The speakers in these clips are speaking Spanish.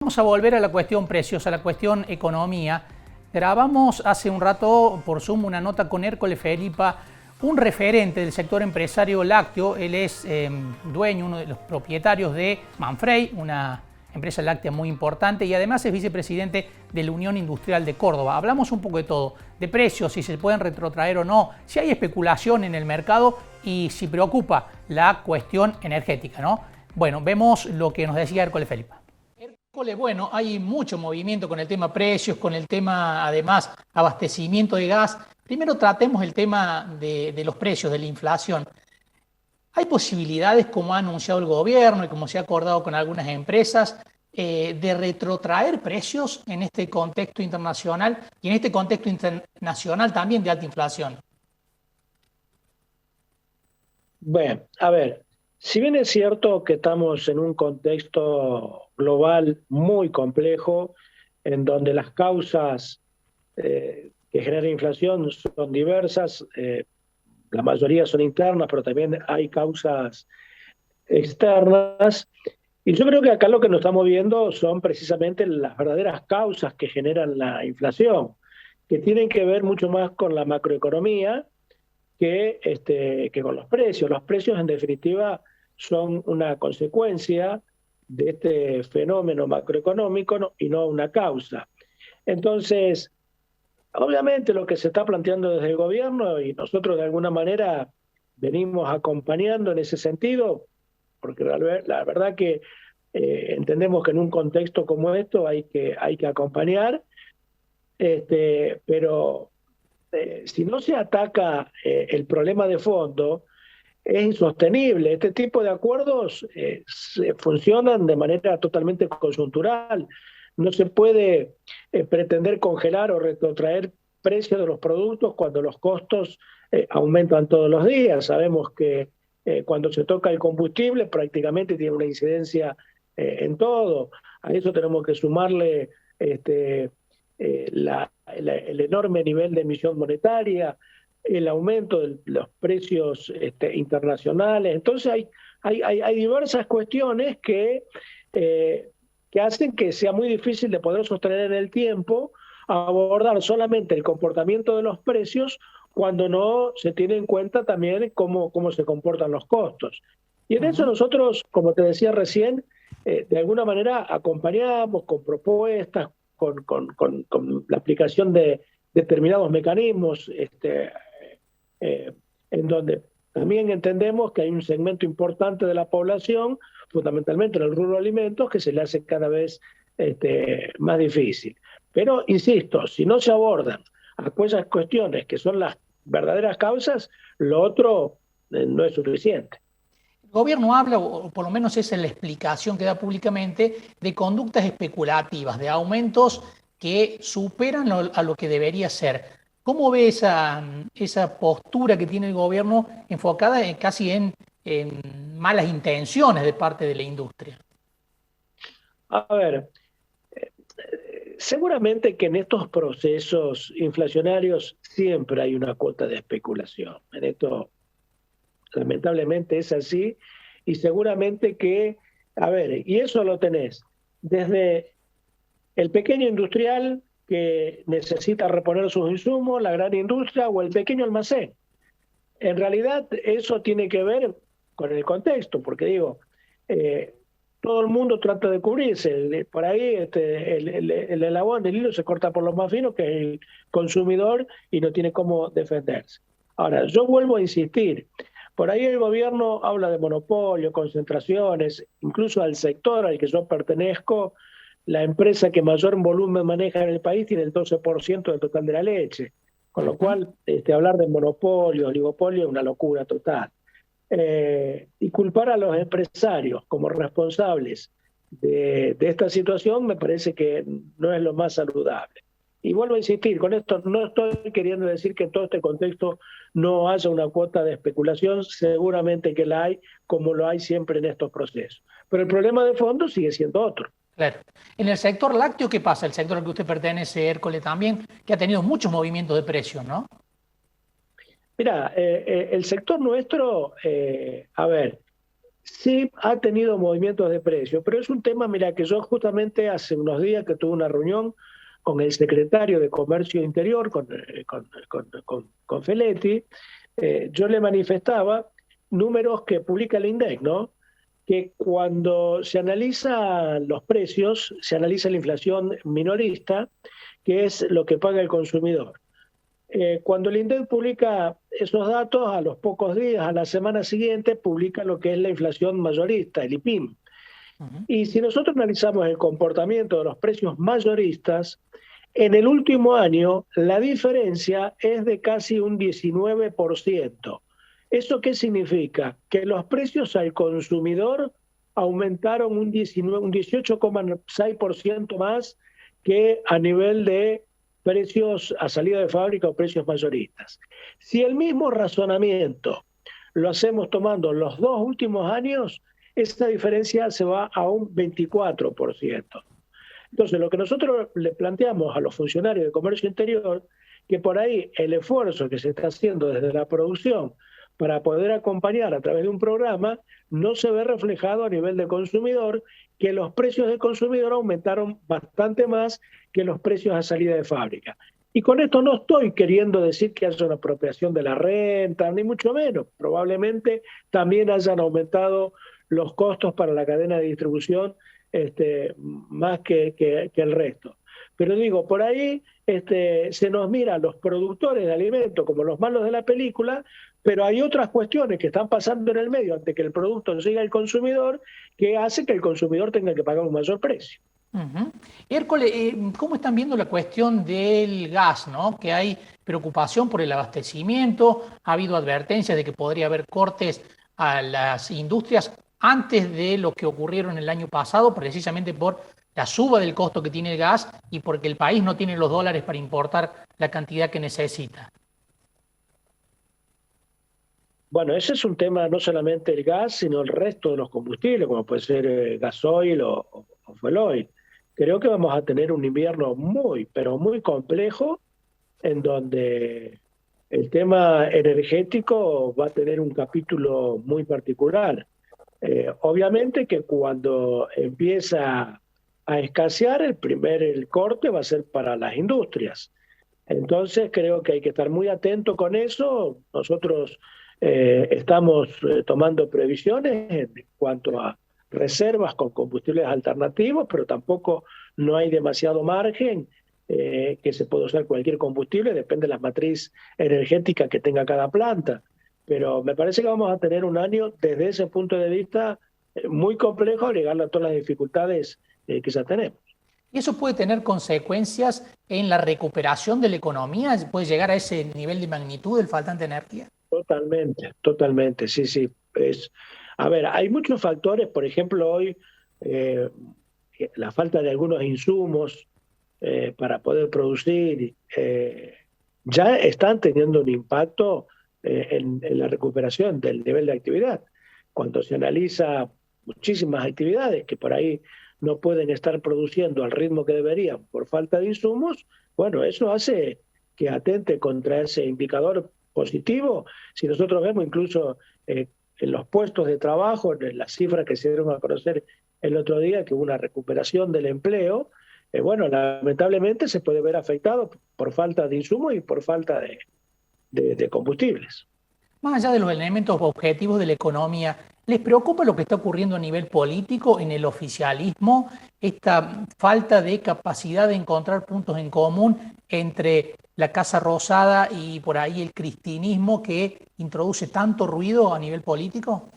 Vamos a volver a la cuestión precios, a la cuestión economía. Grabamos hace un rato por Zoom una nota con Hércole Felipa, un referente del sector empresario lácteo. Él es dueño, uno de los propietarios de Manfrey, una empresa láctea muy importante, y además es vicepresidente de la Unión Industrial de Córdoba. Hablamos un poco de todo, de precios, si se pueden retrotraer o no, si hay especulación en el mercado y si preocupa la cuestión energética, ¿no? Bueno, vemos lo que nos decía Hércole Felipa. Bueno, hay mucho movimiento con el tema precios, con el tema, además, abastecimiento de gas. Primero tratemos el tema de los precios, de la inflación. ¿Hay posibilidades, como ha anunciado el gobierno y como se ha acordado con algunas empresas, de retrotraer precios en este contexto internacional y en este contexto internacional también de alta inflación? Bueno, a ver, si bien es cierto que estamos en un contexto global muy complejo, en donde las causas que generan inflación son diversas, la mayoría son internas, pero también hay causas externas, y yo creo que acá lo que nos estamos viendo son precisamente las verdaderas causas que generan la inflación, que tienen que ver mucho más con la macroeconomía que con los precios. Los precios, en definitiva, son una consecuencia de este fenómeno macroeconómico, ¿no? Y no una causa. Entonces, obviamente lo que se está planteando desde el gobierno, y nosotros de alguna manera venimos acompañando en ese sentido, porque la verdad que entendemos que en un contexto como esto hay que acompañar, pero si no se ataca el problema de fondo, es insostenible. Este tipo de acuerdos funcionan de manera totalmente coyuntural. No se puede pretender congelar o retrotraer precios de los productos cuando los costos aumentan todos los días. Sabemos que cuando se toca el combustible prácticamente tiene una incidencia en todo. A eso tenemos que sumarle el enorme nivel de emisión monetaria, el aumento de los precios internacionales. Entonces hay diversas cuestiones que hacen que sea muy difícil de poder sostener en el tiempo, abordar solamente el comportamiento de los precios cuando no se tiene en cuenta también cómo se comportan los costos. Y en eso nosotros, como te decía recién, de alguna manera acompañamos con propuestas, con la aplicación de determinados mecanismos, en donde también entendemos que hay un segmento importante de la población, fundamentalmente en el rubro de alimentos, que se le hace cada vez más difícil. Pero, insisto, si no se abordan aquellas cuestiones que son las verdaderas causas, lo otro no es suficiente. El gobierno habla, o por lo menos esa es la explicación que da públicamente, de conductas especulativas, de aumentos que superan a lo que debería ser. ¿Cómo ve esa postura que tiene el gobierno enfocada casi en malas intenciones de parte de la industria? A ver, seguramente que en estos procesos inflacionarios siempre hay una cuota de especulación. En esto, lamentablemente, es así. Y seguramente que, a ver, y eso lo tenés desde el pequeño industrial que necesita reponer sus insumos, la gran industria o el pequeño almacén. En realidad, eso tiene que ver con el contexto, porque digo, eh, todo el mundo trata de cubrirse. Por ahí el eslabón del hilo se corta por los más finos, que es el consumidor, y no tiene cómo defenderse. Ahora, yo vuelvo a insistir. Por ahí el gobierno habla de monopolio, concentraciones, incluso al sector al que yo pertenezco, la empresa que mayor volumen maneja en el país tiene el 12% del total de la leche. Con lo cual, hablar de monopolio, oligopolio es una locura total. Y culpar a los empresarios como responsables de esta situación me parece que no es lo más saludable. Y vuelvo a insistir, con esto no estoy queriendo decir que en todo este contexto no haya una cuota de especulación, seguramente que la hay, como lo hay siempre en estos procesos. Pero el problema de fondo sigue siendo otro. Claro. En el sector lácteo, ¿qué pasa? El sector al que usted pertenece, Hércole, también, que ha tenido muchos movimientos de precios, ¿no? Mira, el sector nuestro, a ver, Sí, ha tenido movimientos de precio, pero es un tema, mira, que yo justamente hace unos días que tuve una reunión con el secretario de Comercio Interior, con Feletti, yo le manifestaba números que publica el INDEC, ¿no? Que cuando se analizan los precios, se analiza la inflación minorista, que es lo que paga el consumidor. Cuando el INDEC publica esos datos, a los pocos días, a la semana siguiente, publica lo que es la inflación mayorista, el IPIM. Y si nosotros analizamos el comportamiento de los precios mayoristas, en el último año la diferencia es de casi un 19%. ¿Eso qué significa? Que los precios al consumidor aumentaron un 18,6% más que a nivel de precios a salida de fábrica o precios mayoristas. Si el mismo razonamiento lo hacemos tomando los 2 últimos años, esta diferencia se va a un 24%. Entonces, lo que nosotros le planteamos a los funcionarios de comercio interior, que por ahí el esfuerzo que se está haciendo desde la producción para poder acompañar a través de un programa, no se ve reflejado a nivel de consumidor, que los precios de consumidor aumentaron bastante más que los precios a salida de fábrica. Y con esto no estoy queriendo decir que haya una apropiación de la renta, ni mucho menos. Probablemente también hayan aumentado los costos para la cadena de distribución más que el resto. Pero digo, por ahí se nos mira a los productores de alimentos como los malos de la película, pero hay otras cuestiones que están pasando en el medio antes que el producto llegue al consumidor que hace que el consumidor tenga que pagar un mayor precio. Hércole, ¿cómo están viendo la cuestión del gas, ¿no? Que hay preocupación por el abastecimiento, ha habido advertencias de que podría haber cortes a las industrias antes de lo que ocurrieron el año pasado, precisamente por la suba del costo que tiene el gas y porque el país no tiene los dólares para importar la cantidad que necesita? Bueno, ese es un tema no solamente el gas, sino el resto de los combustibles, como puede ser gasoil o fuel oil. Creo que vamos a tener un invierno muy, pero muy complejo, en donde el tema energético va a tener un capítulo muy particular. Obviamente que cuando empieza a escasear, el corte va a ser para las industrias. Entonces creo que hay que estar muy atento con eso. Nosotros estamos tomando previsiones en cuanto a reservas con combustibles alternativos, pero tampoco no hay demasiado margen que se puede usar cualquier combustible, depende de la matriz energética que tenga cada planta. Pero me parece que vamos a tener un año desde ese punto de vista muy complejo, agregarle a todas las dificultades que ya tenemos. ¿Y eso puede tener consecuencias en la recuperación de la economía? ¿Puede llegar a ese nivel de magnitud del faltante de energía? Totalmente, totalmente, sí, sí. A ver, hay muchos factores, por ejemplo, hoy eh, la falta de algunos insumos para poder producir ya están teniendo un impacto en la recuperación del nivel de actividad. Cuando se analiza muchísimas actividades que por ahí no pueden estar produciendo al ritmo que deberían por falta de insumos, bueno, eso hace que atente contra ese indicador positivo. Si nosotros vemos incluso en los puestos de trabajo, en las cifras que se dieron a conocer el otro día, que hubo una recuperación del empleo, bueno, lamentablemente se puede ver afectado por falta de insumos y por falta de combustibles. Más allá de los elementos objetivos de la economía, ¿les preocupa lo que está ocurriendo a nivel político en el oficialismo? Esta falta de capacidad de encontrar puntos en común entre la Casa Rosada y por ahí el cristinismo que introduce tanto ruido a nivel político.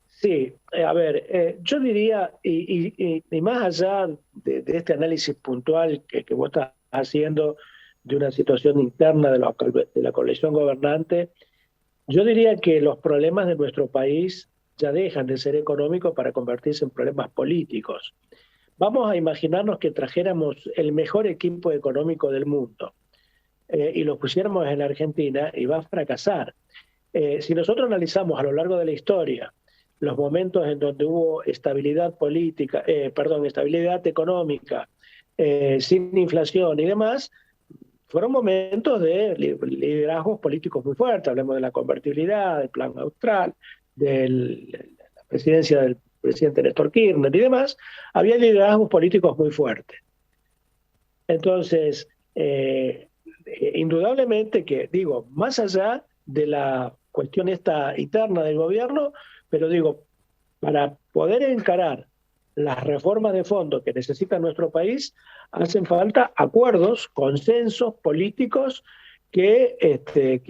Sí, a ver, yo diría, y más allá de este análisis puntual que vos estás haciendo de una situación interna de la coalición gobernante, yo diría que los problemas de nuestro país ya dejan de ser económicos para convertirse en problemas políticos. Vamos a imaginarnos que trajéramos el mejor equipo económico del mundo y lo pusiéramos en la Argentina y va a fracasar. Si nosotros analizamos a lo largo de la historia los momentos en donde hubo estabilidad política, estabilidad económica, sin inflación y demás, fueron momentos de liderazgos políticos muy fuertes. Hablemos de la convertibilidad, del Plan Austral, de la presidencia del presidente Néstor Kirchner y demás. Había liderazgos políticos muy fuertes. Entonces, indudablemente que, digo, más allá de la cuestión esta interna del gobierno, pero digo, para poder encarar las reformas de fondo que necesita nuestro país, hacen falta acuerdos, consensos políticos que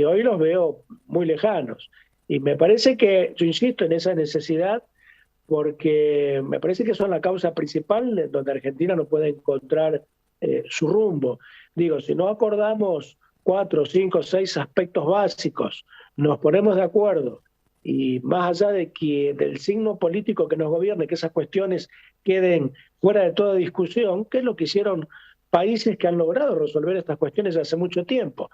hoy los veo muy lejanos. Y me parece que, yo insisto en esa necesidad, porque me parece que son la causa principal donde Argentina no puede encontrar su rumbo. Digo, si no acordamos 4, 5, 6 aspectos básicos, nos ponemos de acuerdo y más allá de que del signo político que nos gobierne, que esas cuestiones queden fuera de toda discusión, que es lo que hicieron países que han logrado resolver estas cuestiones hace mucho tiempo.